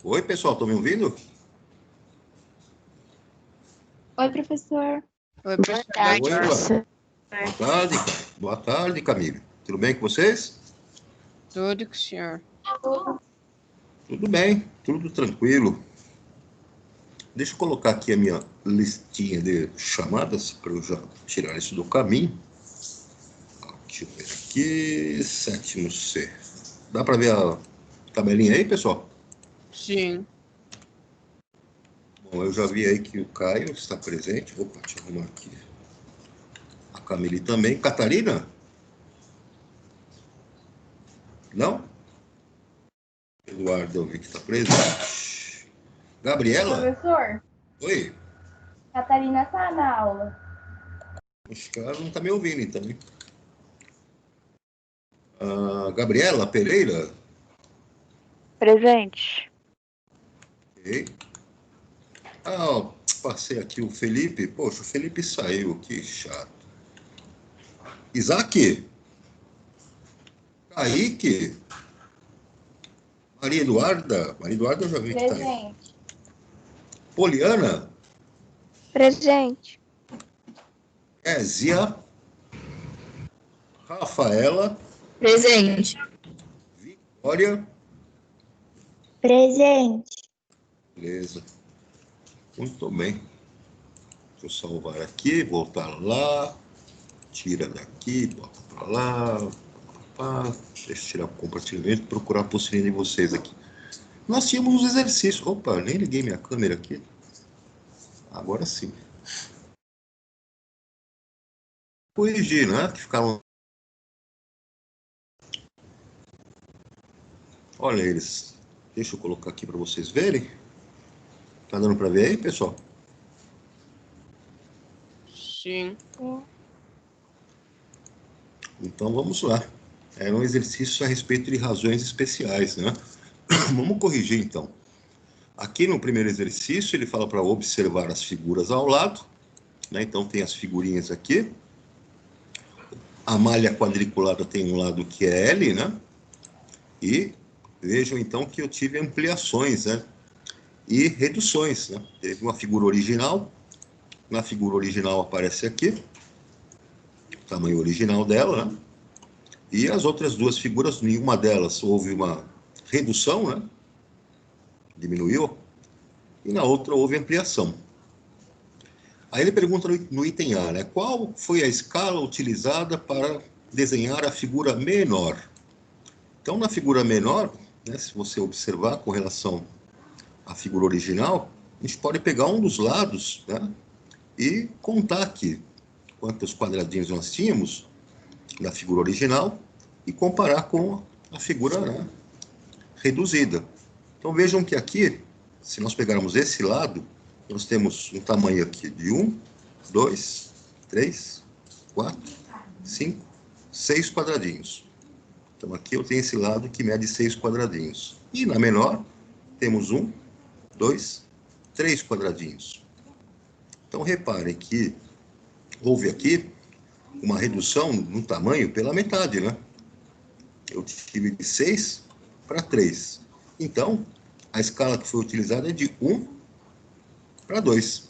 Oi, pessoal, estão me ouvindo? Oi, professor. Oi, boa tarde, Oi, professor. boa tarde, boa tarde, Camille. Tudo bem com vocês? Tudo com o senhor. Tudo bem, tudo tranquilo. Deixa eu colocar aqui a minha listinha de chamadas para eu já tirar isso do caminho. Deixa eu ver aqui, sétimo C. Dá para ver a tabelinha aí, pessoal? Sim. Bom, eu já vi aí que o Caio está presente. Opa, deixa eu arrumar aqui. A Camille também. Catarina? Não? Eduardo, eu vi que está presente. Gabriela? Professor, Oi? Catarina tá na aula. Acho que ela não está me ouvindo, então. Gabriela Pereira? Presente. Ok. Ah, passei aqui o Felipe. Poxa, o Felipe saiu, que chato. Isaac? Kaique? Maria Eduarda? Maria Eduarda eu já vi que está aí. Presente. Poliana? Presente. Kézia? Rafaela? Presente. Vitória? Presente. Beleza. Muito bem. Deixa eu salvar aqui, voltar lá. Tira daqui, bota para lá. Deixa eu tirar o compartilhamento e procurar a apostila de vocês aqui. Nós tínhamos uns exercícios. Opa, nem liguei minha câmera aqui. Agora sim. Corrigir, né? Que ficaram. Olha eles. Deixa eu colocar aqui para vocês verem. Tá dando para ver aí, pessoal? Sim. Então vamos lá. Era um exercício a respeito de razões especiais, né? Vamos corrigir então. Aqui no primeiro exercício ele fala para observar as figuras ao lado, né? Então tem as figurinhas aqui. A malha quadriculada tem um lado que é L, né? E vejam então que eu tive ampliações, né? E reduções, né? Teve uma figura original. Na figura original aparece aqui o tamanho original dela, né? E as outras duas figuras, nenhuma delas houve uma redução, né? Diminuiu. E na outra houve ampliação. Aí ele pergunta no item A, né? Qual foi a escala utilizada para desenhar a figura menor? Então, na figura menor, né, se você observar com relação à figura original, a gente pode pegar um dos lados, né, e contar aqui quantos quadradinhos nós tínhamos na figura original e comparar com a figura, né, reduzida. Então, vejam que aqui, se nós pegarmos esse lado, nós temos um tamanho aqui de 1, 2, 3, 4, 5, 6 quadradinhos. Então, aqui eu tenho esse lado que mede 6 quadradinhos. E na menor, temos 1, 2, 3 quadradinhos. Então, reparem que houve aqui uma redução no tamanho pela metade, né? Eu tive de 6 para 3. Então, a escala que foi utilizada é de 1 para 2.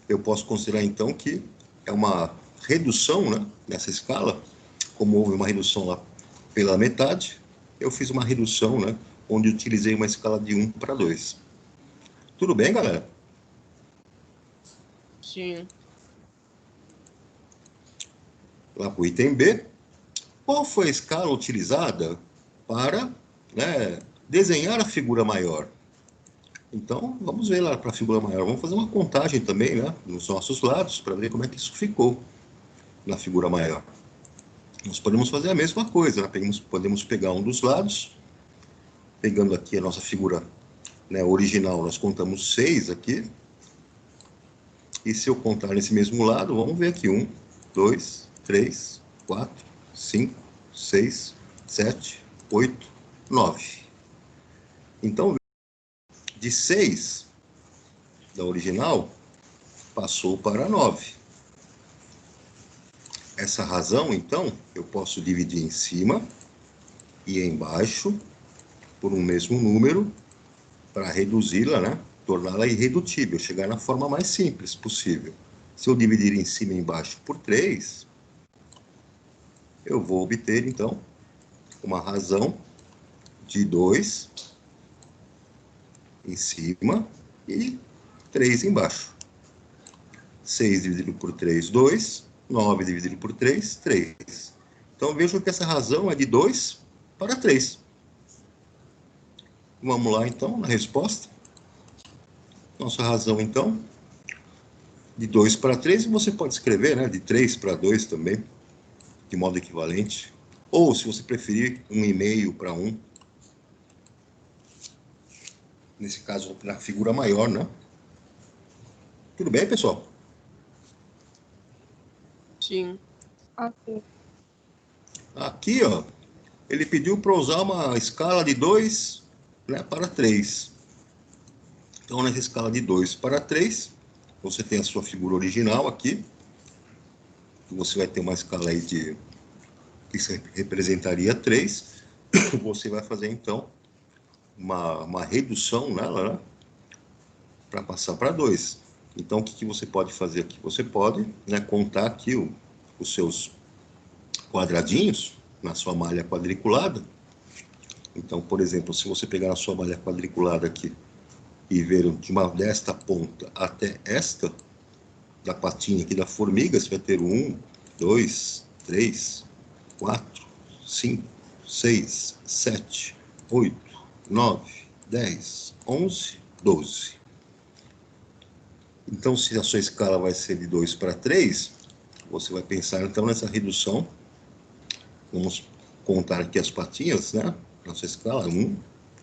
Eu posso considerar, então, que é uma redução, né, nessa escala. Como houve uma redução lá pela metade, eu fiz uma redução, né, onde utilizei uma escala de 1 para 2. Tudo bem, galera? Sim. Lá para o item B. Qual foi a escala utilizada para, né, desenhar a figura maior? Então, vamos ver lá para a figura maior. Vamos fazer uma contagem também, né, nos nossos lados, para ver como é que isso ficou na figura maior. Nós podemos fazer a mesma coisa, né? Podemos pegar um dos lados, pegando aqui a nossa figura, né, original, nós contamos 6 aqui. E se eu contar nesse mesmo lado, vamos ver aqui, 1, 2, 3, 4, 5, 6, 7, 8, 9. Então, de 6 da original, passou para 9. Essa razão, então, eu posso dividir em cima e embaixo por um mesmo número para reduzi-la, né? Torná-la irredutível, chegar na forma mais simples possível. Se eu dividir em cima e embaixo por 3, eu vou obter, então, uma razão de 2 em cima e 3 embaixo. 6 dividido por 3, 2. 9 dividido por 3, 3. Então, vejam que essa razão é de 2 para 3. Vamos lá, então, na resposta. Nossa razão, então, de 2 para 3, e você pode escrever, né, de 3 para 2 também, de modo equivalente. Ou, se você preferir, 1,5 para 1. Nesse caso, na figura maior, né? Tudo bem, pessoal? Sim. Ok. Aqui, ó, ele pediu para usar uma escala de 2, né, para 3. Então, nessa escala de 2 para 3, você tem a sua figura original aqui. Você vai ter uma escala aí de que representaria 3. Você vai fazer, então, uma redução nela, né, para passar para 2. Então, o que você pode fazer aqui? Você pode, né, contar aqui os seus quadradinhos na sua malha quadriculada. Então, por exemplo, se você pegar a sua malha quadriculada aqui e ver desta ponta até esta, da patinha aqui da formiga, você vai ter 1, 2, 3, 4, 5, 6, 7, 8, 9, 10, 11, 12. Então, se a sua escala vai ser de 2 para 3, você vai pensar, então, nessa redução. Vamos contar aqui as patinhas, né? Nossa escala, 1,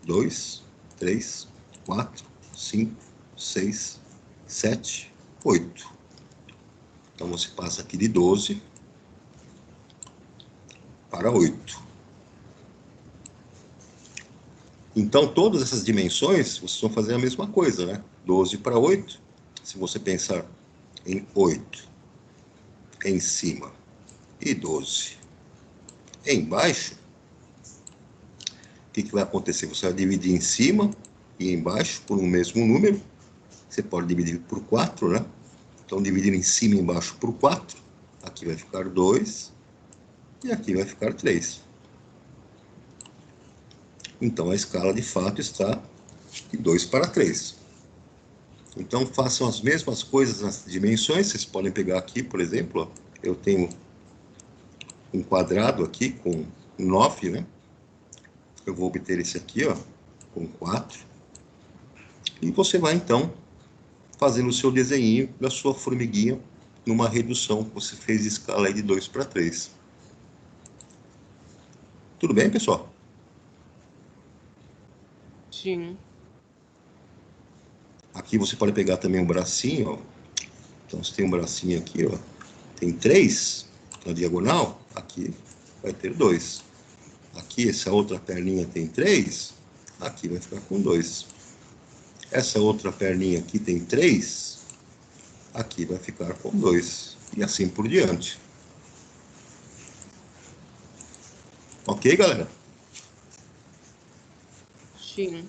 2, 3, 4, 5, 6, 7, 8. Então, você passa aqui de 12 para 8. Então, todas essas dimensões, vocês vão fazer a mesma coisa, né? 12 para 8. Se você pensar em 8 em cima e 12 embaixo, o que vai acontecer? Você vai dividir em cima e embaixo por um mesmo número. Você pode dividir por 4, né? Então, dividir em cima e embaixo por 4. Aqui vai ficar 2 e aqui vai ficar 3. Então, a escala, de fato, está de 2 para 3. Então, façam as mesmas coisas nas dimensões. Vocês podem pegar aqui, por exemplo, ó, eu tenho um quadrado aqui com 9, né? Eu vou obter esse aqui, ó, com 4. E você vai, então, fazendo o seu desenho da sua formiguinha numa redução que você fez de escala aí de 2 para 3. Tudo bem, pessoal? Sim. Aqui você pode pegar também um bracinho, ó. Então, você tem um bracinho aqui, ó. Tem 3 na diagonal, aqui vai ter 2. Aqui, essa outra perninha tem 3, aqui vai ficar com 2. Essa outra perninha aqui tem 3, aqui vai ficar com 2. E assim por diante. Ok, galera? Sim.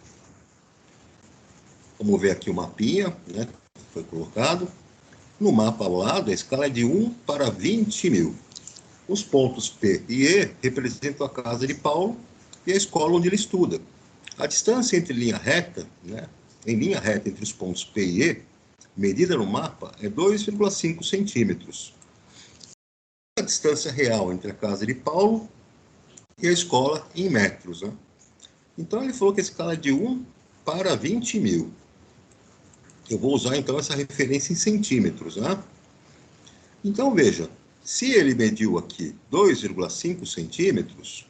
Vamos ver aqui o mapinha, né? Foi colocado. No mapa ao lado, a escala é de 1 para 20 mil. Os pontos P e E representam a casa de Paulo e a escola onde ele estuda. A distância entre linha reta, né, em linha reta entre os pontos P e E, medida no mapa, é 2,5 centímetros. A distância real entre a casa de Paulo e a escola em metros, né? Então, ele falou que a escala é de 1 para 20 mil. Eu vou usar, então, essa referência em centímetros, né? Então, veja, se ele mediu aqui 2,5 centímetros,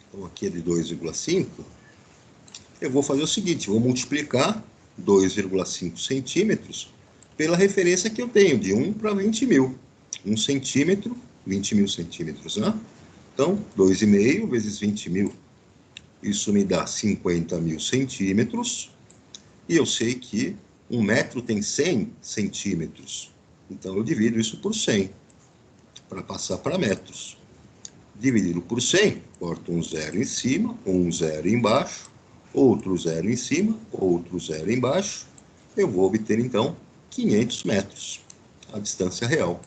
então aqui é de 2,5, eu vou fazer o seguinte, vou multiplicar 2,5 centímetros pela referência que eu tenho, de 1 para 20 mil. 1 centímetro, 20 mil centímetros, né? Então, 2,5 vezes 20 mil, isso me dá 50 mil centímetros, e eu sei que 1 metro tem 100 centímetros. Então, eu divido isso por 100, para passar para metros. dividido por 100, corto um zero em cima, um zero embaixo, outro zero em cima, outro zero embaixo, eu vou obter, então, 500 metros, a distância real.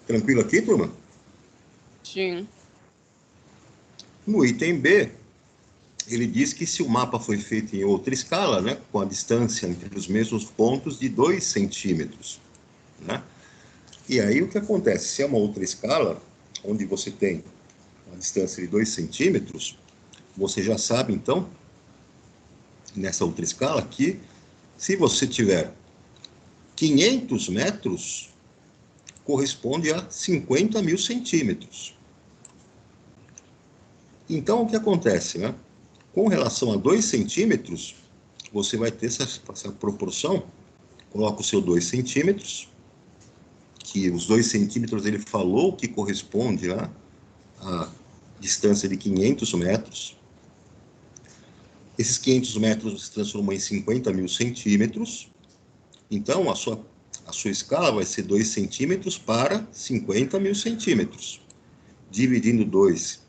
Tranquilo aqui, turma? Sim. No item B, ele diz que se o mapa foi feito em outra escala, né, com a distância entre os mesmos pontos de 2 centímetros, né? E aí o que acontece? Se é uma outra escala, onde você tem uma distância de 2 centímetros, você já sabe, então, nessa outra escala, que se você tiver 500 metros, corresponde a 50 mil centímetros. Então, o que acontece, né? Com relação a 2 centímetros, você vai ter essa proporção, coloca o seu 2 centímetros, que os 2 centímetros ele falou que corresponde, né, à distância de 500 metros. Esses 500 metros se transformam em 50 mil centímetros. Então, a sua escala vai ser 2 centímetros para 50 mil centímetros. Dividindo 2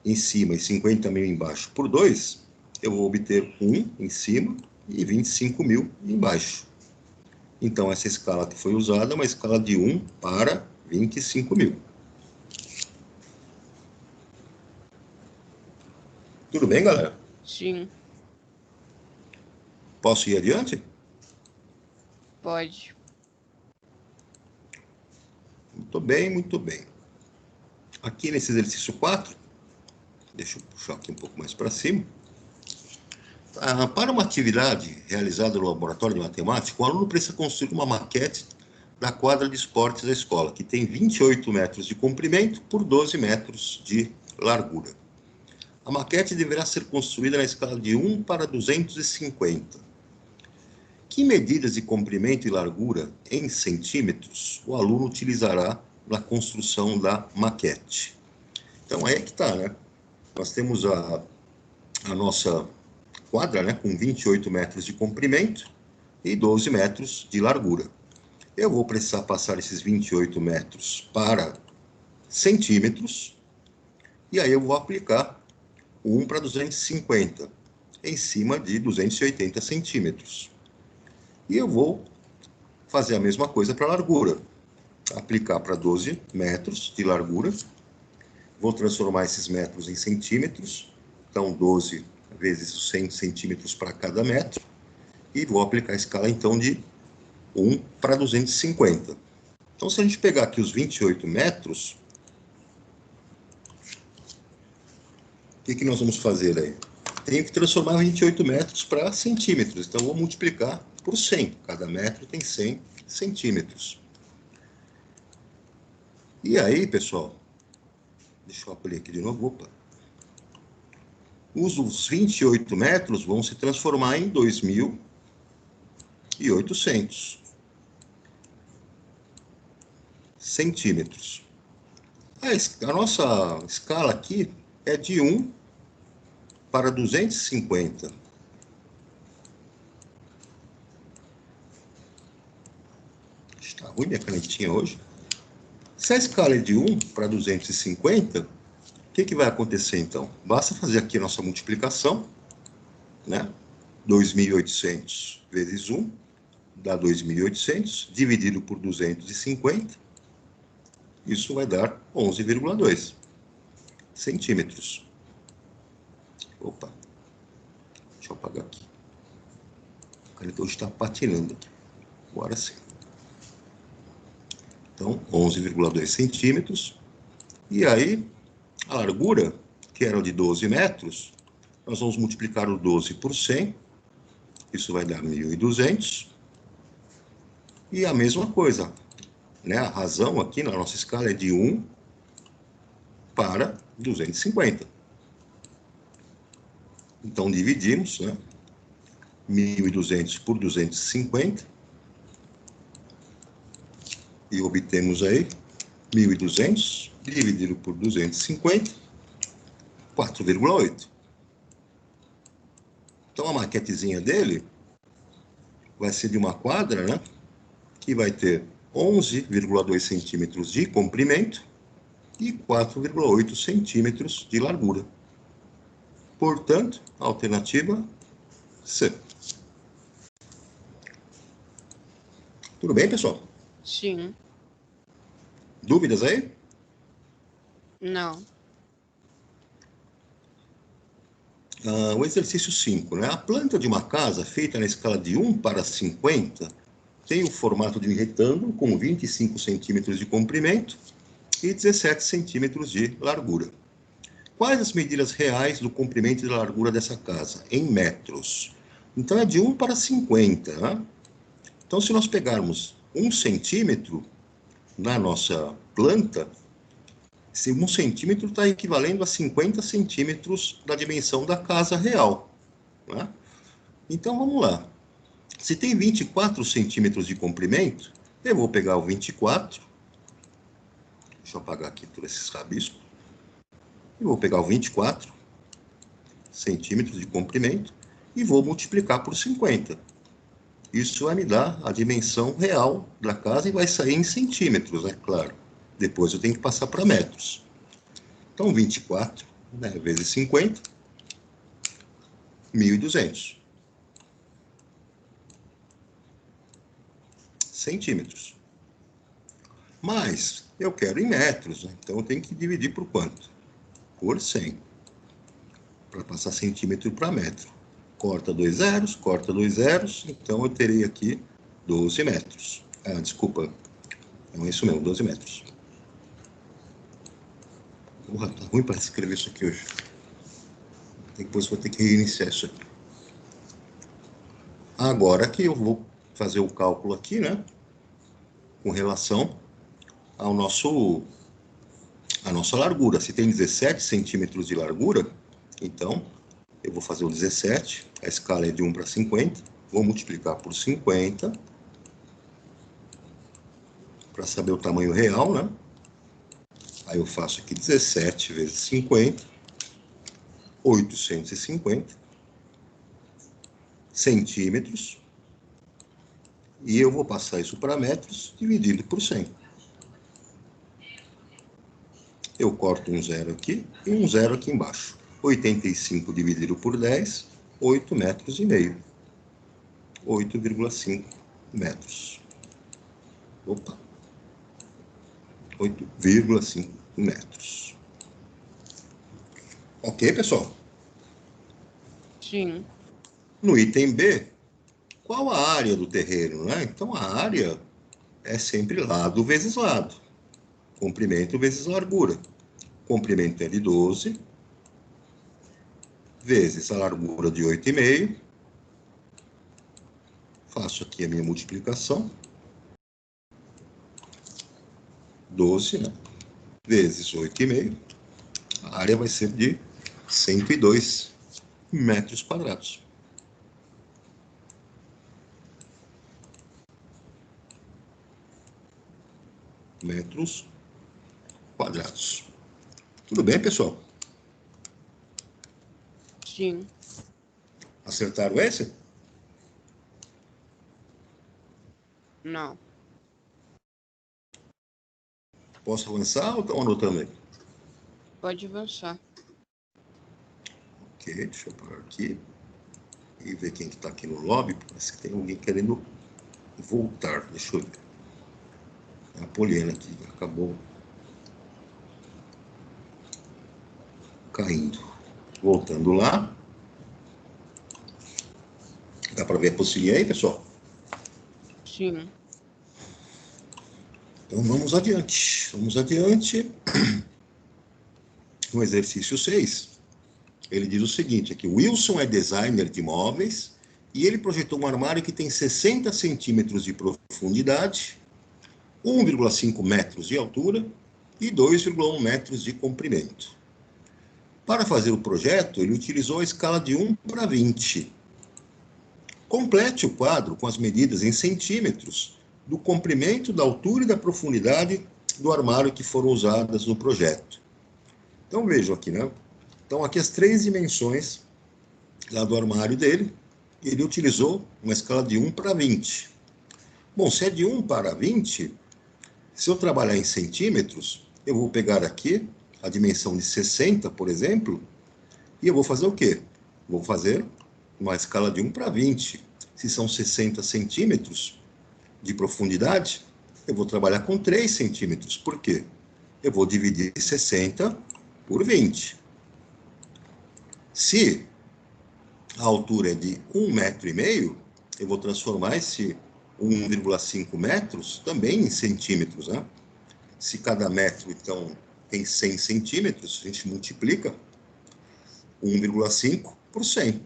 em cima e 50 mil embaixo por 2, eu vou obter 1 em cima e 25 mil embaixo. Então, essa escala que foi usada é uma escala de 1 para 25 mil. Tudo bem, galera? Sim. Posso ir adiante? Pode. Muito bem, muito bem. Aqui nesse exercício 4, deixa eu puxar aqui um pouco mais para cima. Para uma atividade realizada no laboratório de matemática, o aluno precisa construir uma maquete da quadra de esportes da escola, que tem 28 metros de comprimento por 12 metros de largura. A maquete deverá ser construída na escala de 1 para 250. Que medidas de comprimento e largura em centímetros o aluno utilizará na construção da maquete? Então, aí é que está, né? Nós temos a nossa quadra, né, com 28 metros de comprimento e 12 metros de largura. Eu vou precisar passar esses 28 metros para centímetros, e aí eu vou aplicar 1 para 250, em cima de 280 centímetros. E eu vou fazer a mesma coisa para a largura. Aplicar para 12 metros de largura. Vou transformar esses metros em centímetros. Então, 12 vezes os 100 centímetros para cada metro. E vou aplicar a escala, então, de 1 para 250. Então, se a gente pegar aqui os 28 metros, o que nós vamos fazer aí? Tenho que transformar 28 metros para centímetros. Então, vou multiplicar por 100. Cada metro tem 100 centímetros. E aí, pessoal, deixa eu abrir aqui de novo. Opa. Os 28 metros vão se transformar em 2.800 centímetros. A nossa escala aqui é de 1 para 250. Está ruim minha canetinha hoje. Se a escala é de 1 para 250, o que vai acontecer então? Basta fazer aqui a nossa multiplicação, né? 2.800 vezes 1 dá 2.800, dividido por 250, isso vai dar 11,2 centímetros. Opa, deixa eu apagar aqui. A caneta hoje está patinando aqui. Agora sim. Então, 11,2 centímetros. E aí, a largura, que era de 12 metros, nós vamos multiplicar o 12 por 100. Isso vai dar 1.200. E a mesma coisa, né? A razão aqui na nossa escala é de 1 para 250. Então, dividimos, né? 1.200 por 250. E obtemos aí 1.200 dividido por 250, 4,8. Então, a maquetezinha dele vai ser de uma quadra, né? Que vai ter 11,2 centímetros de comprimento e 4,8 centímetros de largura. Portanto, alternativa C. Tudo bem, pessoal? Sim. Dúvidas aí? Não. O exercício 5, né? A planta de uma casa feita na escala de 1 para 50 tem o formato de um retângulo com 25 centímetros de comprimento e 17 centímetros de largura. Quais as medidas reais do comprimento e da largura dessa casa, em metros? Então, é de 1 para 50, né? Então, se nós pegarmos 1 centímetro na nossa planta, esse 1 centímetro está equivalendo a 50 centímetros da dimensão da casa real, né? Então, vamos lá. Se tem 24 centímetros de comprimento, eu vou pegar o 24. Deixa eu apagar aqui todos esses rabiscos. Eu vou pegar o 24 centímetros de comprimento e vou multiplicar por 50. Isso vai me dar a dimensão real da casa e vai sair em centímetros, é claro. Depois eu tenho que passar para metros. Então, 24, né, vezes 50, 1.200 centímetros. Mas eu quero em metros, né? Então eu tenho que dividir por quanto? Por 100. Para passar centímetro para metro. Corta 2 zeros, então eu terei aqui 12 metros. Ah, desculpa, não é isso mesmo, 12 metros. Porra, tá ruim para escrever isso aqui hoje. Depois vou ter que reiniciar isso aqui. Agora que eu vou fazer o cálculo aqui, né? Com relação ao a nossa largura. Se tem 17 centímetros de largura, então eu vou fazer o 17, a escala é de 1 para 50, vou multiplicar por 50, para saber o tamanho real, né? Aí eu faço aqui 17 vezes 50, 850 centímetros, e eu vou passar isso para metros, dividido por 100. Eu corto um zero aqui e um zero aqui embaixo. 85 dividido por 10, 8 metros e meio. 8,5 metros. Opa. 8,5 metros. Ok, pessoal? Sim. No item B, qual a área do terreno, né? Então, a área é sempre lado vezes lado. Comprimento vezes largura. Comprimento é de 12, vezes a largura de 8,5. Faço aqui a minha multiplicação. 12, né? Vezes 8,5. A área vai ser de 102 metros quadrados. Metros quadrados. Tudo bem, pessoal? Sim. Acertaram esse? Não. Posso avançar ou estão anotando aí? Pode avançar. Ok, deixa eu parar aqui e ver quem que está aqui no lobby. Parece que tem alguém querendo voltar. Deixa eu ver. A Poliana aqui acabou caindo. Voltando lá. Dá para ver a postilha aí, pessoal? Sim. Então vamos adiante. Vamos adiante. No exercício 6, ele diz o seguinte, aqui, Wilson é designer de móveis e ele projetou um armário que tem 60 centímetros de profundidade, 1,5 metros de altura e 2,1 metros de comprimento. Para fazer o projeto, ele utilizou a escala de 1 para 20. Complete o quadro com as medidas em centímetros do comprimento, da altura e da profundidade do armário que foram usadas no projeto. Então vejam aqui, né? Então aqui as 3 dimensões lá do armário dele, ele utilizou uma escala de 1 para 20. Bom, se é de 1 para 20, Se eu trabalhar em centímetros, eu vou pegar aqui a dimensão de 60, por exemplo, e eu vou fazer o quê? Vou fazer uma escala de 1 para 20. Se são 60 centímetros de profundidade, eu vou trabalhar com 3 centímetros. Por quê? Eu vou dividir 60 por 20. Se a altura é de 1,5 metro, eu vou transformar esse 1,5 metros também em centímetros, né? Se cada metro, então, tem 100 centímetros, a gente multiplica 1,5 por 100.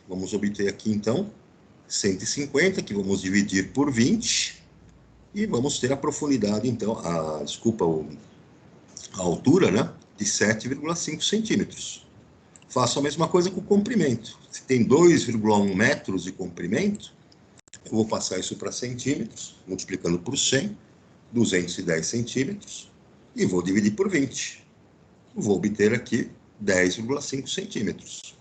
Vamos obter aqui, então, 150, que vamos dividir por 20, e vamos ter a profundidade, então, a altura, né, de 7,5 centímetros. Faço a mesma coisa com o comprimento. Se tem 2,1 metros de comprimento, eu vou passar isso para centímetros, multiplicando por 100, 210 centímetros, e vou dividir por 20. Vou obter aqui 10,5 centímetros.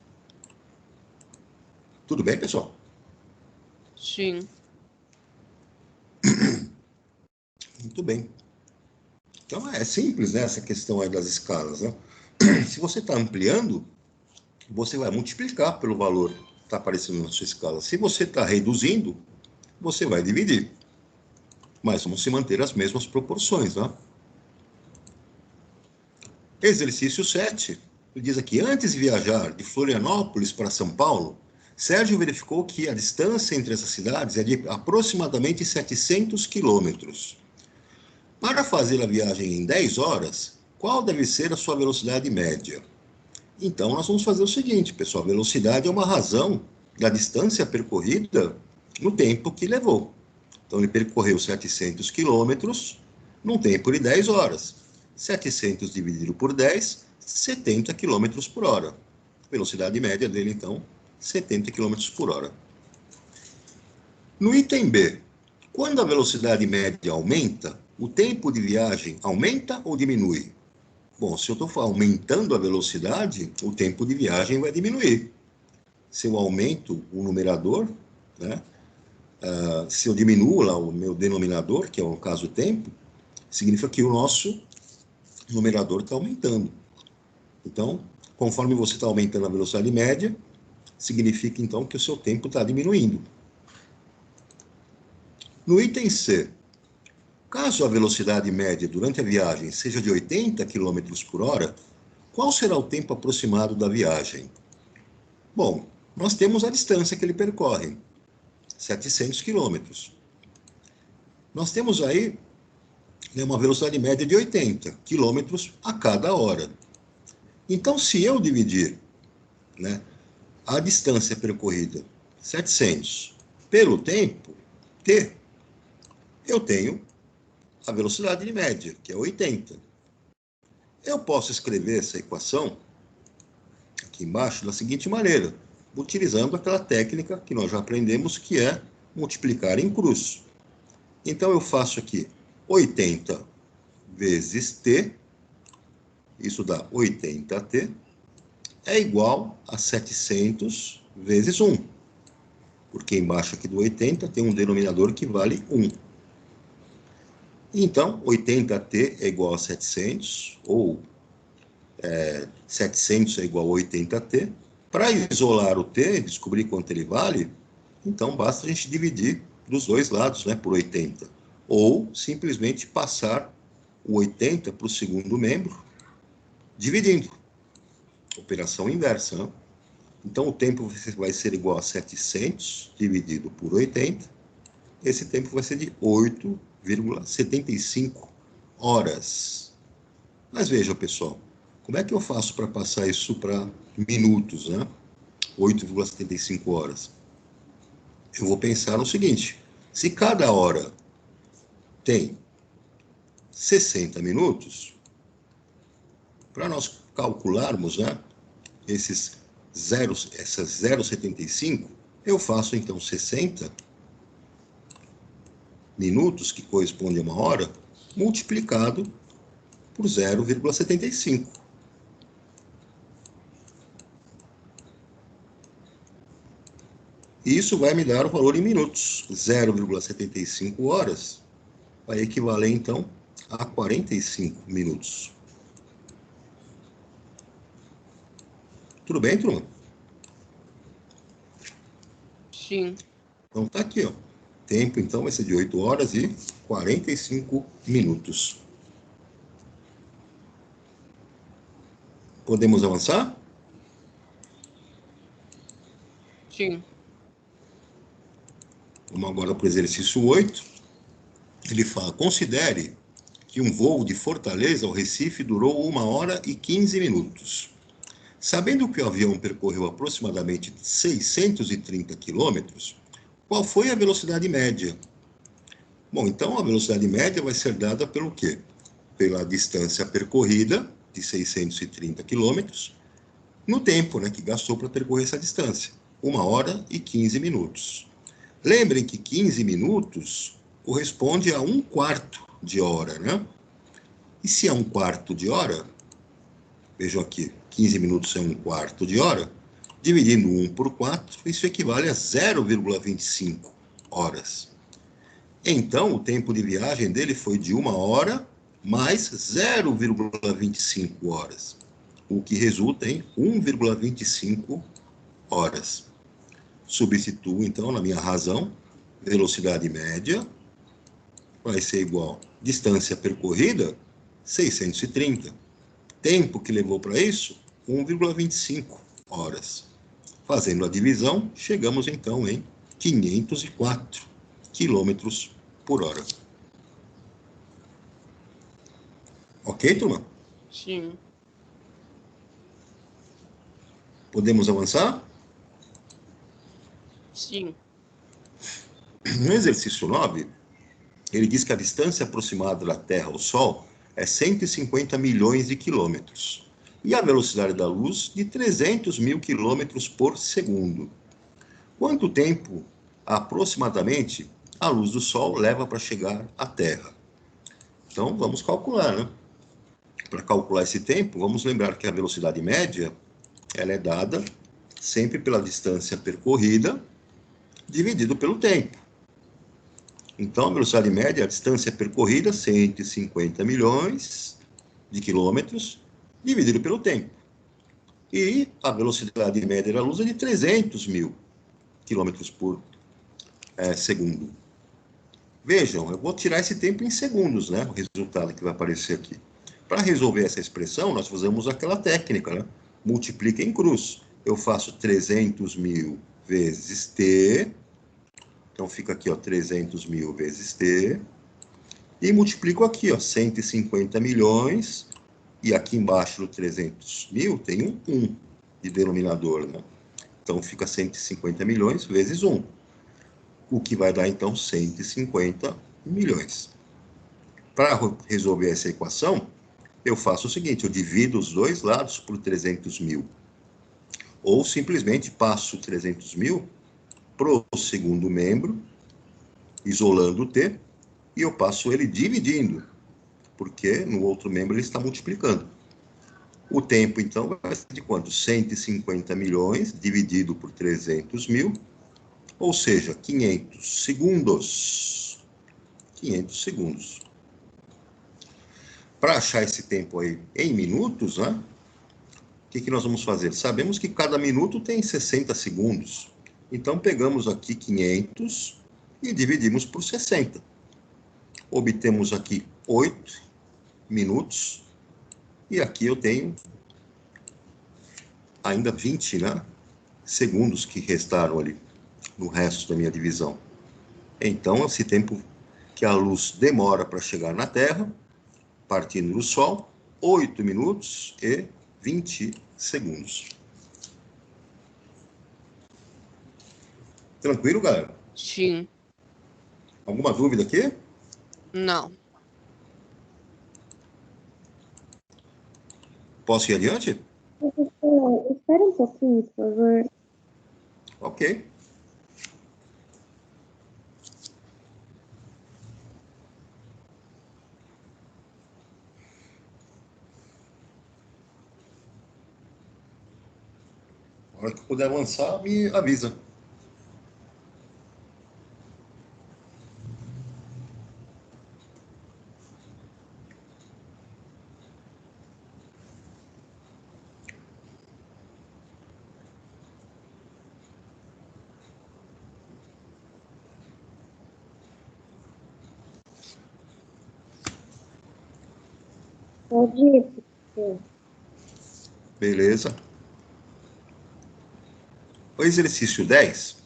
Tudo bem, pessoal? Sim. Muito bem. Então, é simples, né, essa questão aí das escalas, né? Se você está ampliando, você vai multiplicar pelo valor que está aparecendo na sua escala. Se você está reduzindo, você vai dividir. Mas vão se manter as mesmas proporções, né? Exercício 7. Ele diz aqui, antes de viajar de Florianópolis para São Paulo, Sérgio verificou que a distância entre essas cidades é de aproximadamente 700 quilômetros. Para fazer a viagem em 10 horas, qual deve ser a sua velocidade média? Então, nós vamos fazer o seguinte, pessoal. A velocidade é uma razão da distância percorrida no tempo que levou. Então, ele percorreu 700 quilômetros num tempo de 10 horas. 700 dividido por 10, 70 quilômetros por hora. Velocidade média dele, então, 70 quilômetros por hora. No item B, quando a velocidade média aumenta, o tempo de viagem aumenta ou diminui? Bom, se eu estou aumentando a velocidade, o tempo de viagem vai diminuir. Se eu aumento o numerador, né, se eu diminuo lá o meu denominador, que é o caso tempo, significa que o nosso numerador está aumentando. Então, conforme você está aumentando a velocidade média, significa então que o seu tempo está diminuindo. No item C, caso a velocidade média durante a viagem seja de 80 km por hora, qual será o tempo aproximado da viagem? Bom, nós temos a distância que ele percorre, 700 km. Nós temos aí, né, uma velocidade média de 80 km a cada hora. Então, se eu dividir, né, a distância percorrida, 700, pelo tempo, t, eu tenho a velocidade média, que é 80. Eu posso escrever essa equação aqui embaixo da seguinte maneira, utilizando aquela técnica que nós já aprendemos, que é multiplicar em cruz. Então, eu faço aqui 80 vezes t, isso dá 80t, é igual a 700 vezes 1. Porque embaixo aqui do 80 tem um denominador que vale 1. Então, 80t é igual a 700, ou 700 é igual a 80t. Para isolar o t, descobrir quanto ele vale, então basta a gente dividir dos dois lados, né, por 80. Ou simplesmente passar o 80 para o segundo membro, dividindo. Operação inversa, né? Então, o tempo vai ser igual a 700 dividido por 80. Esse tempo vai ser de 8,75 horas. Mas veja, pessoal, como é que eu faço para passar isso para minutos, né? 8,75 horas. Eu vou pensar no seguinte, se cada hora tem 60 minutos, para nós calcularmos, né, essas 0,75, eu faço então 60 minutos, que corresponde a uma hora, multiplicado por 0,75. E isso vai me dar o valor em minutos. 0,75 horas vai equivaler, então, a 45 minutos. Tudo bem, turma? Sim. Então, tá aqui, ó. Tempo, então, vai ser de 8 horas e 45 minutos. Podemos avançar? Sim. Vamos agora para o exercício 8. Ele fala, considere que um voo de Fortaleza ao Recife durou 1 hora e 15 minutos. Sabendo que o avião percorreu aproximadamente 630 quilômetros, qual foi a velocidade média? Bom, então a velocidade média vai ser dada pelo quê? Pela distância percorrida, de 630 quilômetros, no tempo, né, que gastou para percorrer essa distância, 1 hora e 15 minutos. Lembrem que 15 minutos corresponde a 1/4 de hora, né? E se é 1/4 de hora, vejam aqui, 15 minutos é 1/4 de hora, dividindo 1 por 4, isso equivale a 0,25 horas. Então, o tempo de viagem dele foi de 1 hora mais 0,25 horas, o que resulta em 1,25 horas. Substituo, então, na minha razão, velocidade média vai ser igual a distância percorrida, 630. Tempo que levou para isso, 1,25 horas. Fazendo a divisão, chegamos então em 504 quilômetros por hora. Ok, turma? Sim. Podemos avançar? Sim. No exercício 9, ele diz que a distância aproximada da Terra ao Sol é 150 milhões de quilômetros e a velocidade da luz de 300 mil quilômetros por segundo. Quanto tempo, aproximadamente, a luz do Sol leva para chegar à Terra? Então, vamos calcular, né? Para calcular esse tempo, vamos lembrar que a velocidade média ela é dada sempre pela distância percorrida dividido pelo tempo. Então, a velocidade média é a distância percorrida, 150 milhões de quilômetros, dividido pelo tempo. E a velocidade média da luz é de 300 mil quilômetros por segundo. Vejam, eu vou tirar esse tempo em segundos, né? O resultado que vai aparecer aqui. Para resolver essa expressão, nós usamos aquela técnica, né? Multiplica em cruz. Eu faço 300 mil vezes t, então fica aqui, ó, 300 mil vezes t, e multiplico aqui, ó, 150 milhões, e aqui embaixo do 300 mil tem um 1 de denominador, né? Então fica 150 milhões vezes 1, o que vai dar, então, 150 milhões. Para resolver essa equação, eu faço o seguinte, eu divido os dois lados por 300 mil. Ou simplesmente passo 300 mil para o segundo membro, isolando o t, e eu passo ele dividindo, porque no outro membro ele está multiplicando. O tempo, então, vai ser de quanto? 150 milhões dividido por 300 mil, ou seja, 500 segundos. 500 segundos. Para achar esse tempo aí em minutos, né? O que nós vamos fazer? Sabemos que cada minuto tem 60 segundos. Então, pegamos aqui 500 e dividimos por 60. Obtemos aqui 8 minutos. E aqui eu tenho ainda 20, né, segundos que restaram ali no resto da minha divisão. Então, esse tempo que a luz demora para chegar na Terra, partindo do Sol, 8 minutos e 20 segundos. Tranquilo, galera? Sim. Alguma dúvida aqui? Não. Posso ir adiante? Professor, espera um pouquinho, por favor. Ok. Na hora que puder avançar, me avisa. Pode ir, professor. Beleza. O exercício 10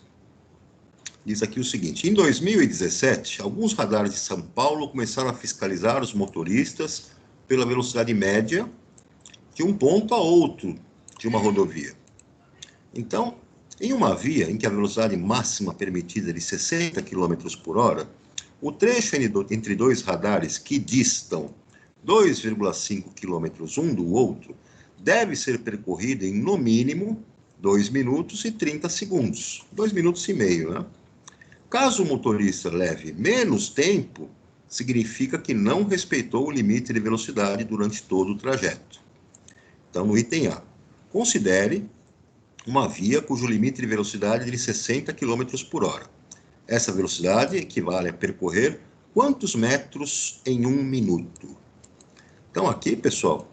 diz aqui o seguinte: em 2017, alguns radares de São Paulo começaram a fiscalizar os motoristas pela velocidade média de um ponto a outro de uma rodovia. Então, em uma via em que a velocidade máxima permitida é de 60 km por hora, o trecho entre dois radares que distam 2,5 km um do outro deve ser percorrido em, no mínimo, 2 minutos e 30 segundos. 2 minutos e meio, né? Caso o motorista leve menos tempo, significa que não respeitou o limite de velocidade durante todo o trajeto. Então, no item A, considere uma via cujo limite de velocidade é de 60 km por hora. Essa velocidade equivale a percorrer quantos metros em 1 minuto? Então, aqui, pessoal,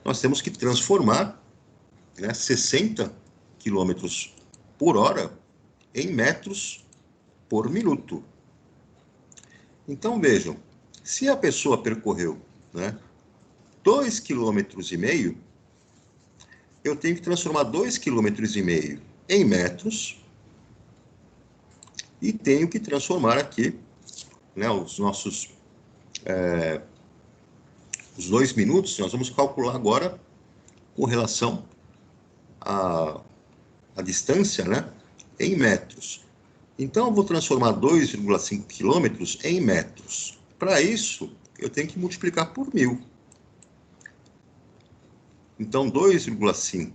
nós temos que transformar, né, 60 km por hora em metros por minuto. Então, vejam, se a pessoa percorreu, né, 2,5 km, eu tenho que transformar 2,5 km em metros e tenho que transformar aqui, né, os nossos os 2 minutos, nós vamos calcular agora com relação à distância, né, em metros. Então, eu vou transformar 2,5 quilômetros em metros. Para isso, eu tenho que multiplicar por 1.000. Então, 2,5,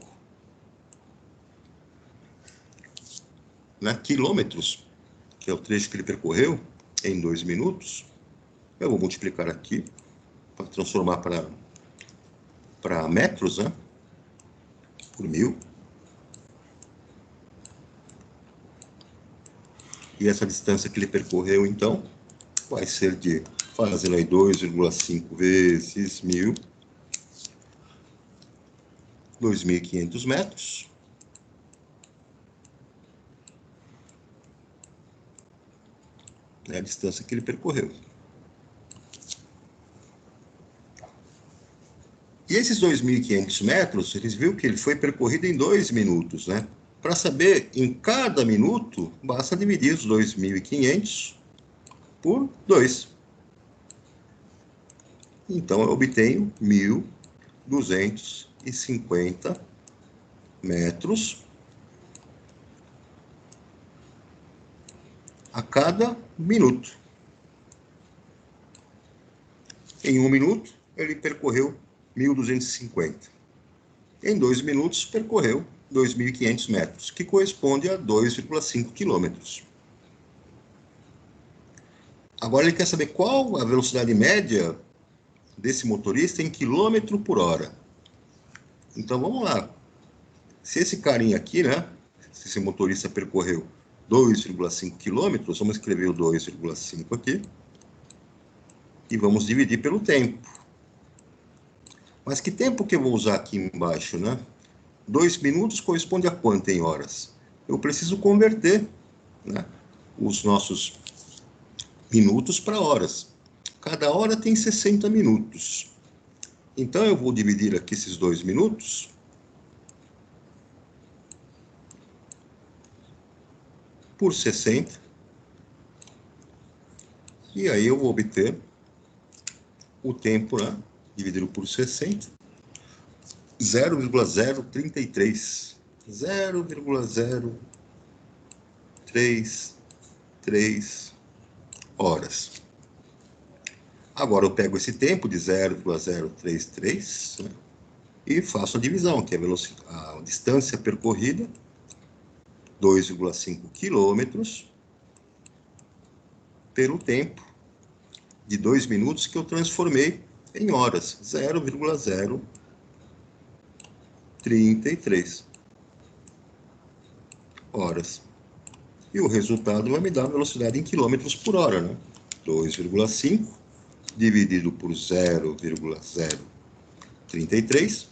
né, quilômetros, que é o trecho que ele percorreu, em 2 minutos, eu vou multiplicar aqui, para transformar para metros, né, por 1.000. E essa distância que ele percorreu, então, vai ser de, fazendo aí 2,5 vezes 1.000, 2.500 metros. É a distância que ele percorreu. E esses 2.500 metros, eles viram que ele foi percorrido em 2 minutos, né? Para saber, em cada minuto, basta dividir os 2.500 por 2. Então, eu obtenho 1.250 metros a cada minuto. Em 1 minuto, ele percorreu 1.250. Em 2 minutos, percorreu 2.500 metros, que corresponde a 2,5 quilômetros. Agora ele quer saber qual a velocidade média desse motorista em quilômetro por hora. Então vamos lá. Se esse carinha aqui, né, se esse motorista percorreu 2,5 quilômetros, vamos escrever o 2,5 aqui e vamos dividir pelo tempo. Mas que tempo que eu vou usar aqui embaixo, né? 2 minutos corresponde a quanto em horas? Eu preciso converter, né, os nossos minutos para horas. Cada hora tem 60 minutos. Então, eu vou dividir aqui esses 2 minutos por 60. E aí eu vou obter o tempo, né, dividido por 60. 0,033. 0,033 horas. Agora eu pego esse tempo de 0,033, né, e faço a divisão, que é a distância percorrida, 2,5 quilômetros, pelo tempo de 2 minutos que eu transformei em horas, 0,033 horas. E o resultado vai me dar a velocidade em quilômetros por hora, né? 2,5 dividido por 0,033,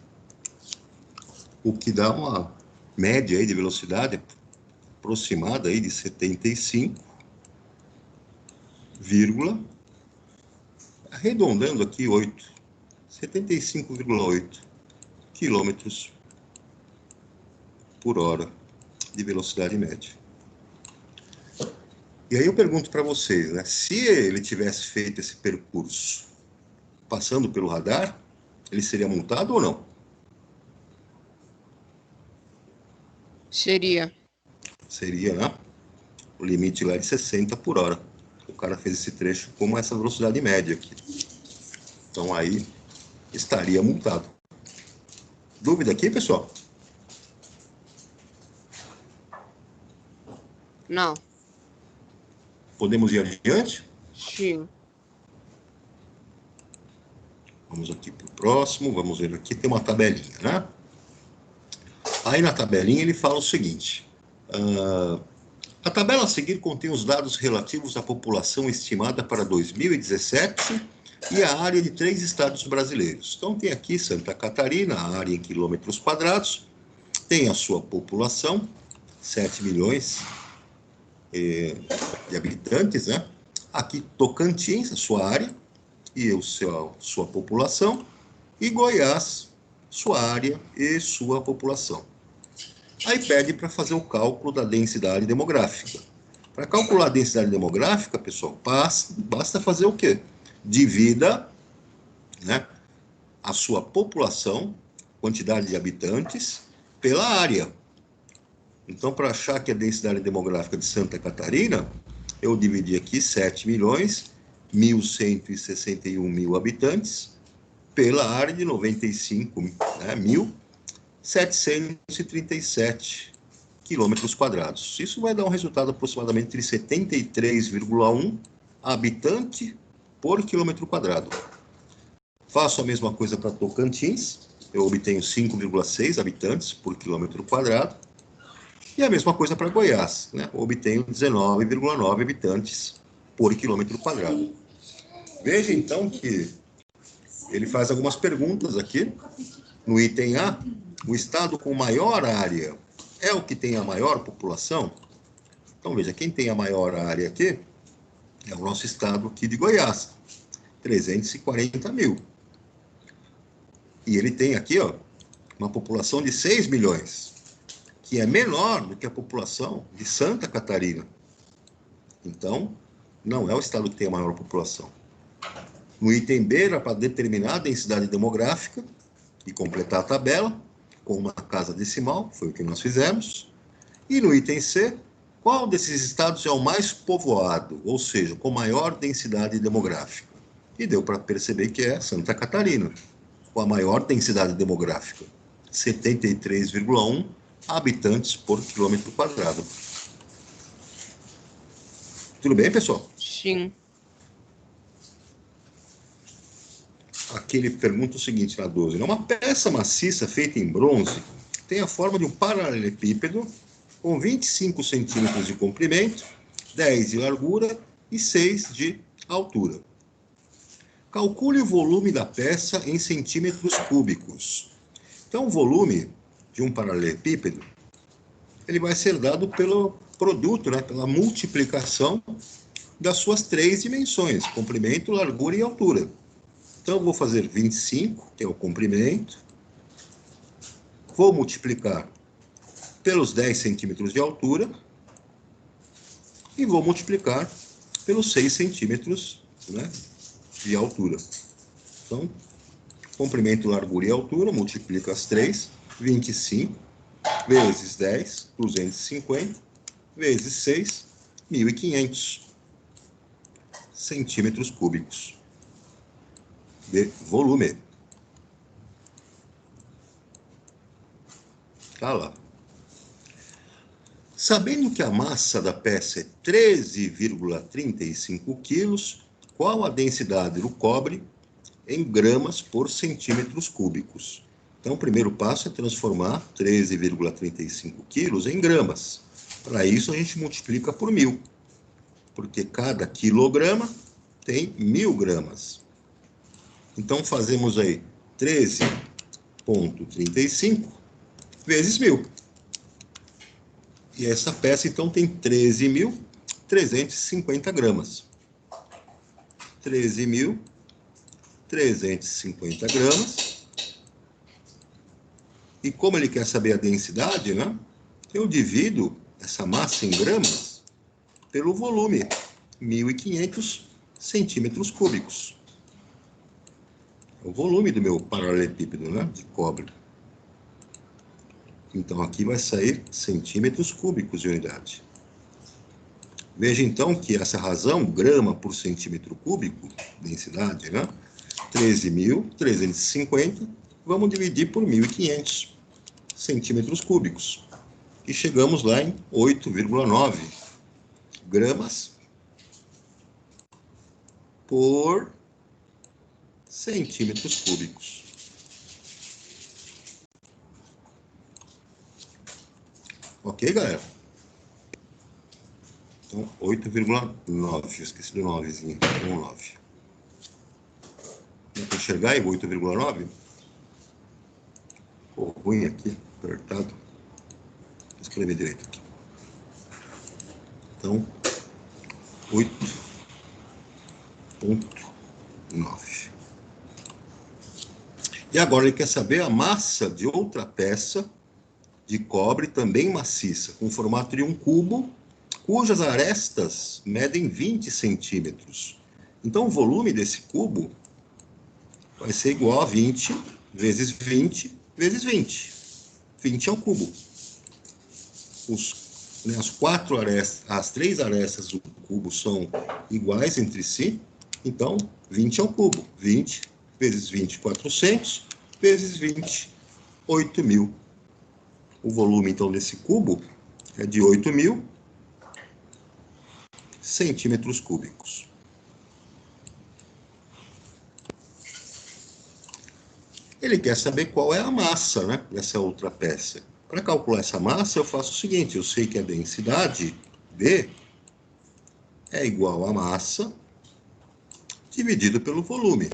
o que dá uma média aí de velocidade aproximada aí de 75, arredondando aqui 8 75,8 quilômetros por hora de velocidade média. E aí eu pergunto para vocês, né? Se ele tivesse feito esse percurso passando pelo radar, ele seria multado ou não? Seria. Seria, né? O limite lá é de 60 por hora. O cara fez esse trecho com essa velocidade média aqui. Então aí estaria multado. Dúvida aqui, pessoal? Não. Podemos ir adiante? Sim. Vamos aqui para o próximo. Vamos ver aqui, tem uma tabelinha, né? Aí na tabelinha ele fala o seguinte. A tabela a seguir contém os dados relativos à população estimada para 2017 e a área de 3 estados brasileiros. Então tem aqui Santa Catarina, a área em quilômetros quadrados, tem a sua população, 7 milhões de habitantes, né? Aqui Tocantins, a sua área e sua população, e Goiás, sua área e sua população. Aí pede para fazer o cálculo da densidade demográfica. Para calcular a densidade demográfica, pessoal, basta fazer o quê? Divida, né, a sua população, quantidade de habitantes, pela área. Então, para achar que a densidade demográfica de Santa Catarina, eu dividi aqui 7.161.000 habitantes pela área de 95.737 quilômetros quadrados. Isso vai dar um resultado aproximadamente entre 73,1 habitante por quilômetro quadrado. Faço a mesma coisa para Tocantins, eu obtenho 5,6 habitantes por quilômetro quadrado. E a mesma coisa para Goiás, né? Eu obtenho 19,9 habitantes por quilômetro quadrado. Veja então que ele faz algumas perguntas aqui. No item A, o estado com maior área é o que tem a maior população? Então veja, quem tem a maior área aqui é o nosso estado aqui de Goiás, 340 mil. E ele tem aqui, ó, uma população de 6 milhões, que é menor do que a população de Santa Catarina. Então, não é o estado que tem a maior população. No item B, era para determinar a densidade demográfica e completar a tabela com uma casa decimal, foi o que nós fizemos. E no item C, qual desses estados é o mais povoado, ou seja, com maior densidade demográfica? E deu para perceber que é Santa Catarina, com a maior densidade demográfica, 73,1 habitantes por quilômetro quadrado. Tudo bem, pessoal? Sim. Aqui ele pergunta o seguinte, na 12. Uma peça maciça feita em bronze tem a forma de um paralelepípedo com 25 centímetros de comprimento, 10 de largura e 6 de altura. Calcule o volume da peça em centímetros cúbicos. Então, o volume de um paralelepípedo, ele vai ser dado pelo produto, né, pela multiplicação das suas 3 dimensões, comprimento, largura e altura. Então, eu vou fazer 25, que é o comprimento, vou multiplicar pelos 10 centímetros de altura e vou multiplicar pelos 6 centímetros, né, de altura. Então, comprimento, largura e altura, multiplica as 3, 25, vezes 10, 250, vezes 6, 1.500 centímetros cúbicos de volume. Tá lá. Sabendo que a massa da peça é 13,35 quilos, qual a densidade do cobre em gramas por centímetros cúbicos? Então, o primeiro passo é transformar 13,35 quilos em gramas. Para isso, a gente multiplica por 1.000, porque cada quilograma tem 1.000 gramas. Então, fazemos aí 13,35 vezes 1.000. E essa peça, então, tem 13.350 gramas. 13.350 350 gramas. E como ele quer saber a densidade, né? Eu divido essa massa em gramas pelo volume, 1.500 centímetros cúbicos. É o volume do meu paralelepípedo, né? De cobre. Então, aqui vai sair centímetros cúbicos de unidade. Veja, então, que essa razão, grama por centímetro cúbico, densidade, né? 13.350, vamos dividir por 1.500 centímetros cúbicos. E chegamos lá em 8,9 gramas por centímetros cúbicos. Ok, galera? Então, 8,9. Esqueci do 9zinho. 9. Dá para enxergar aí o 8,9? Ficou ruim aqui, apertado. Vou escrever direito aqui. Então, 8,9. E agora ele quer saber a massa de outra peça de cobre também maciça, com formato de um cubo, cujas arestas medem 20 centímetros. Então, o volume desse cubo vai ser igual a 20 vezes 20 vezes 20. 20 é o cubo. As três arestas do cubo são iguais entre si, então 20 é o cubo. 20 vezes 20, 400, vezes 20, 8.000. O volume, então, desse cubo é de 8.000 centímetros cúbicos. Ele quer saber qual é a massa, né, dessa outra peça. Para calcular essa massa, eu faço o seguinte, eu sei que a densidade B é igual a massa dividido pelo volume.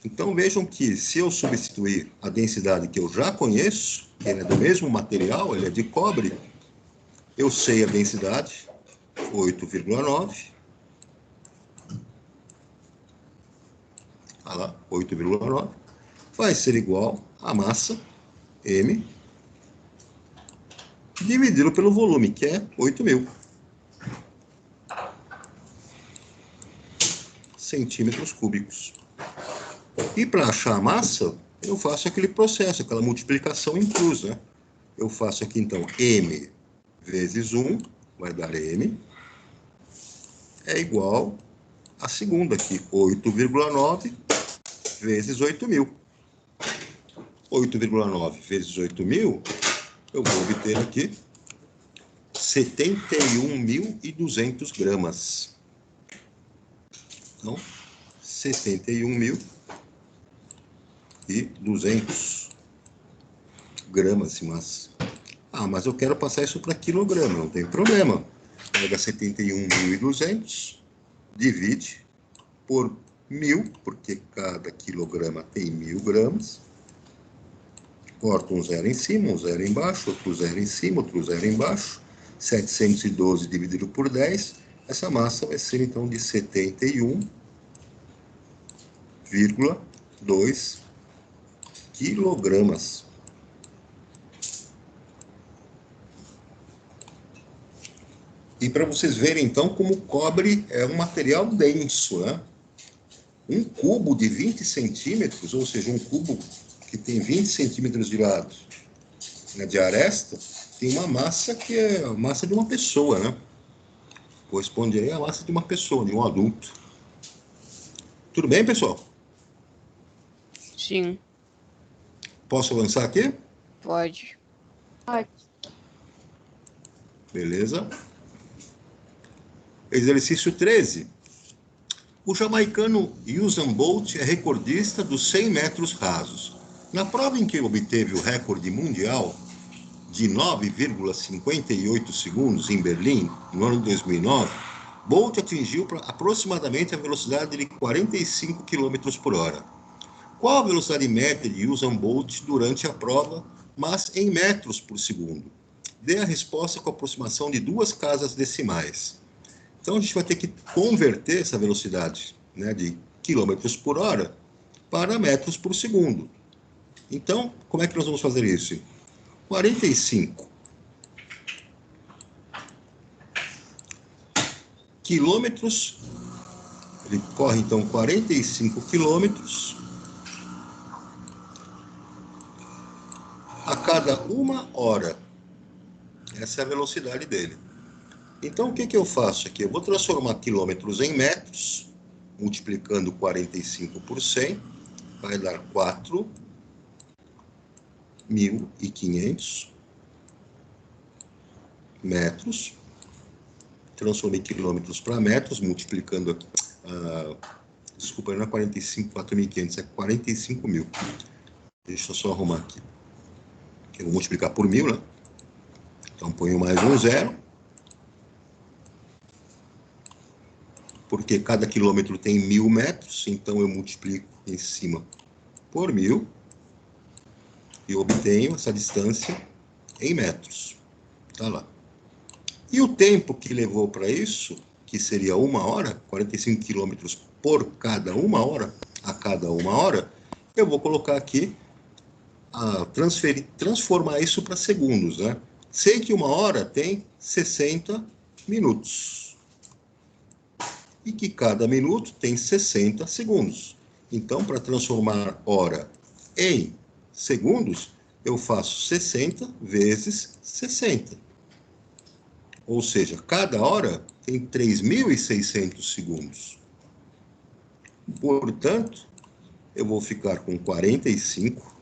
Então, vejam que se eu substituir a densidade que eu já conheço, que ele é do mesmo material, ele é de cobre, eu sei a densidade, 8,9. Olha lá, 8,9. Vai ser igual a massa, M, dividido pelo volume, que é 8.000 centímetros cúbicos. E para achar a massa, eu faço aquele processo, aquela multiplicação em cruz, né? Eu faço aqui, então, M vezes 1, vai dar M, é igual a segunda aqui, 8,9 vezes 8.000. 8,9 vezes 8.000, eu vou obter aqui 71.200 gramas. Então, 71.200 gramas de massa. Ah, mas eu quero passar isso para quilograma, não tem problema. Pega 71.200, divide por 1.000, porque cada quilograma tem 1.000 gramas. Corta um zero em cima, um zero embaixo, outro zero em cima, outro zero embaixo. 712 dividido por 10, essa massa vai ser, então, de 71,2 quilogramas. E para vocês verem, então, como o cobre é um material denso, né? Um cubo de 20 centímetros, ou seja, um cubo que tem 20 centímetros de lado, né, de aresta, tem uma massa que é a massa de uma pessoa, né? Corresponde aí à massa de uma pessoa, de um adulto. Tudo bem, pessoal? Sim, Posso avançar aqui? pode. Pode. Beleza. Exercício 13. O jamaicano Usain Bolt é recordista dos 100 metros rasos. Na prova em que ele obteve o recorde mundial de 9,58 segundos em Berlim, no ano de 2009, Bolt atingiu aproximadamente a velocidade de 45 km por hora. Qual a velocidade média de Usain Bolt durante a prova, mas em metros por segundo? Dê a resposta com a aproximação de 2 casas decimais. Então, a gente vai ter que converter essa velocidade né, de quilômetros por hora para metros por segundo. Então, como é que nós vamos fazer isso? 45 quilômetros, ele corre então 45 quilômetros a cada 1 hora. Essa é a velocidade dele. Então, o que eu faço aqui? Eu vou transformar quilômetros em metros, multiplicando 45 por 100, vai dar 4.500 metros. Transformei quilômetros para metros, multiplicando aqui. Desculpa, não é 45, 4.500, é 45 mil. Deixa eu só arrumar aqui. Eu vou multiplicar por 1.000, né? Então, ponho mais um zero. Porque cada quilômetro tem 1.000 metros, então eu multiplico em cima por 1.000 e obtenho essa distância em metros. Tá lá. E o tempo que levou para isso, que seria 1 hora, 45 quilômetros por cada 1 hora, a cada 1 hora, eu vou colocar aqui, transformar isso para segundos, né? Sei que 1 hora tem 60 minutos. E que cada minuto tem 60 segundos. Então, para transformar hora em segundos, eu faço 60 vezes 60. Ou seja, cada hora tem 3.600 segundos. Portanto, eu vou ficar com 45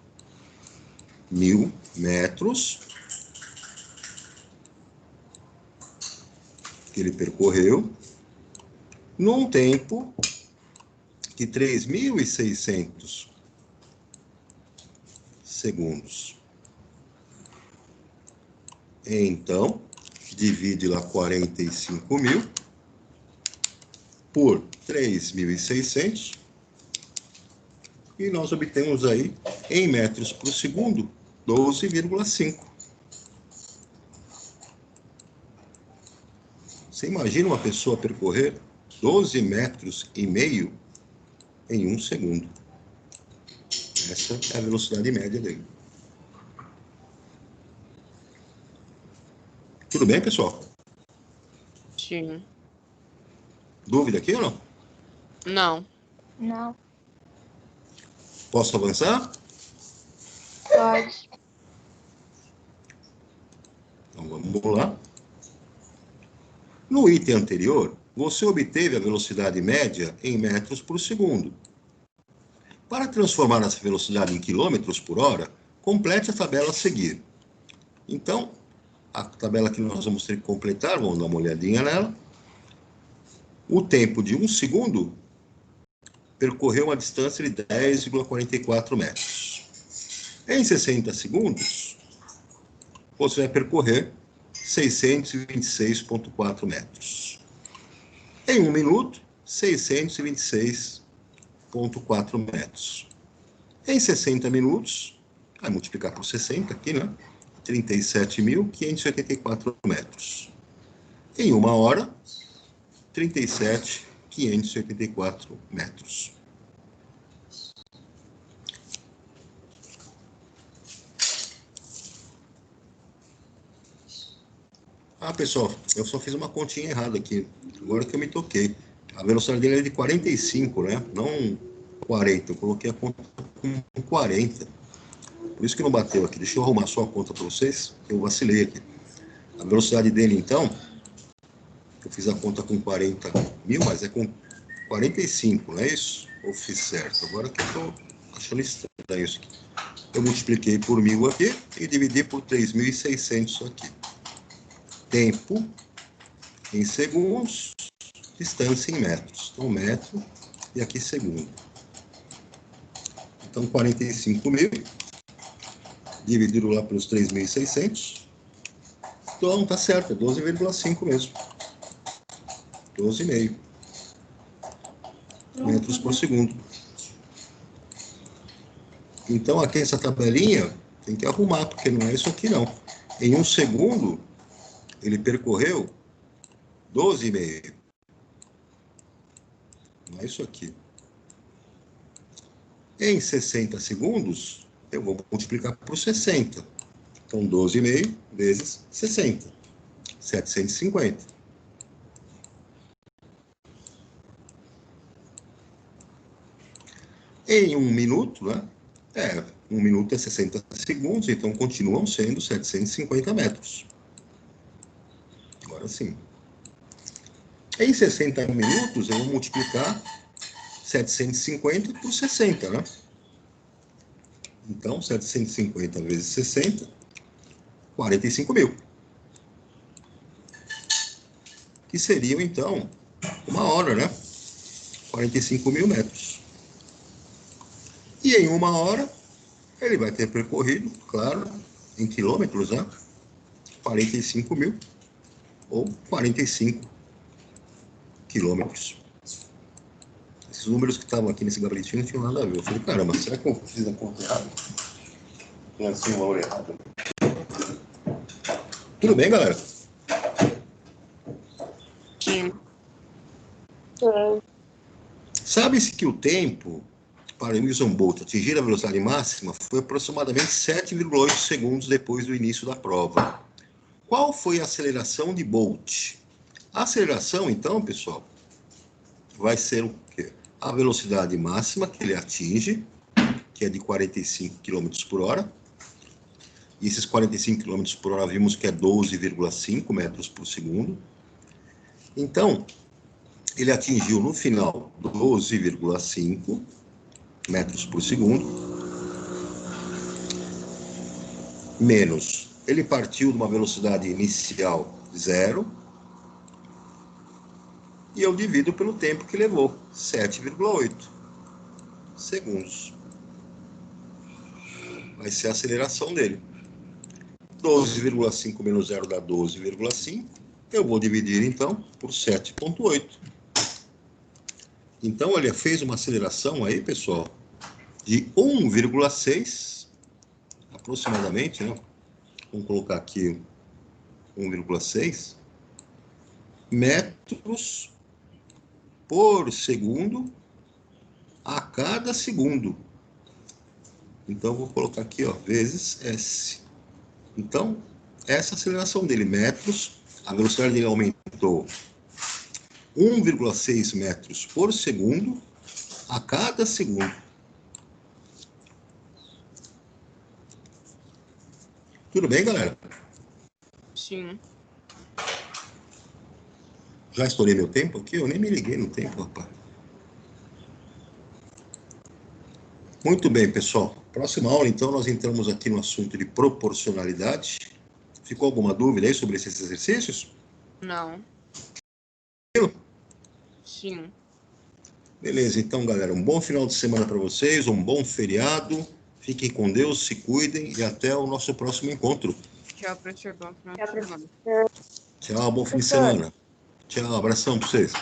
mil metros que ele percorreu num tempo de 3.600 segundos. Então, divide lá 45 mil por 3.600 e nós obtemos aí, em metros por segundo, 12,5. Você imagina uma pessoa percorrer 12,5 metros em 1 segundo. Essa é a velocidade média dele. Tudo bem, pessoal? Sim. Dúvida aqui ou não? Não. Não. Posso avançar? Pode. Então vamos lá. No item anterior, você obteve a velocidade média em metros por segundo. Para transformar essa velocidade em quilômetros por hora, complete a tabela a seguir. Então, a tabela que nós vamos ter que completar, vamos dar uma olhadinha nela. O tempo de 1 segundo percorreu uma distância de 10,44 metros. Em 60 segundos, você vai percorrer 626,4 metros. Em 1 minuto, 626,4 metros. Em 60 minutos, vai multiplicar por 60 aqui, né? 37.584 metros. Em 1 hora, 37.584 metros. Pessoal, eu só fiz uma continha errada aqui. Agora que eu me toquei. A velocidade dele é de 45, né? Não 40. Eu coloquei a conta com 40. Por isso que não bateu aqui. Deixa eu arrumar só a conta para vocês, que eu vacilei aqui. A velocidade dele, então, eu fiz a conta com 40 mil, mas é com 45, não é isso? Ou fiz certo? Agora que eu estou achando estranho isso aqui. Eu multipliquei por 1.000 aqui e dividi por 3.600 aqui. Tempo em segundos, distância em metros. Então, metro e aqui segundo. Então, 45 mil dividido lá pelos 3.600. Então, tá certo, é 12,5 mesmo. 12,5 metros por segundo. Então, aqui essa tabelinha tem que arrumar, porque não é isso aqui, não. Em 1 segundo, ele percorreu 12,5. Não é isso aqui. Em 60 segundos, eu vou multiplicar por 60. Então, 12,5 vezes 60. 750. Em 1 minuto, né? 1 minuto é 60 segundos, então continuam sendo 750 metros. Agora sim. Em 60 minutos, eu vou multiplicar 750 por 60, né? Então, 750 vezes 60, 45 mil. Que seriam, então, 1 hora, né? 45 mil metros. E em 1 hora, ele vai ter percorrido, claro, em quilômetros, né? 45 mil ou 45 quilômetros. Esses números que estavam aqui nesse gabaritinho não tinham nada a ver. Eu falei, caramba, será que eu fiz a conta errada? Lancei o valor errado. Tudo bem, galera? Sim. Sabe-se que o tempo para o Usain Bolt atingir a velocidade máxima foi aproximadamente 7,8 segundos depois do início da prova. Qual foi a aceleração de Bolt? A aceleração, então, pessoal, vai ser o quê? A velocidade máxima que ele atinge, que é de 45 km por hora. E esses 45 km por hora vimos que é 12,5 metros por segundo. Então, ele atingiu no final 12,5 metros por segundo, menos, ele partiu de uma velocidade inicial 0, e eu divido pelo tempo que levou, 7,8 segundos. Vai ser a aceleração dele. 12,5 menos 0 dá 12,5. Eu vou dividir, então, por 7,8. Então, ele fez uma aceleração aí, pessoal, de 1,6, aproximadamente, né? Vamos colocar aqui 1,6 metros por segundo a cada segundo. Então, vou colocar aqui, ó, vezes S. Então, essa aceleração dele, metros, a velocidade dele aumentou 1,6 metros por segundo a cada segundo. Tudo bem, galera? Sim. Já estourei meu tempo aqui? Eu nem me liguei no tempo, rapaz. Muito bem, pessoal. Próxima aula, então, nós entramos aqui no assunto de proporcionalidade. Ficou alguma dúvida aí sobre esses exercícios? Não. Sim. Beleza, então, galera, um bom final de semana para vocês, um bom feriado. Fiquem com Deus, se cuidem e até o nosso próximo encontro. Tchau, professor. Bom final de semana. Tchau, bom fim de semana. Tchau, abração para vocês.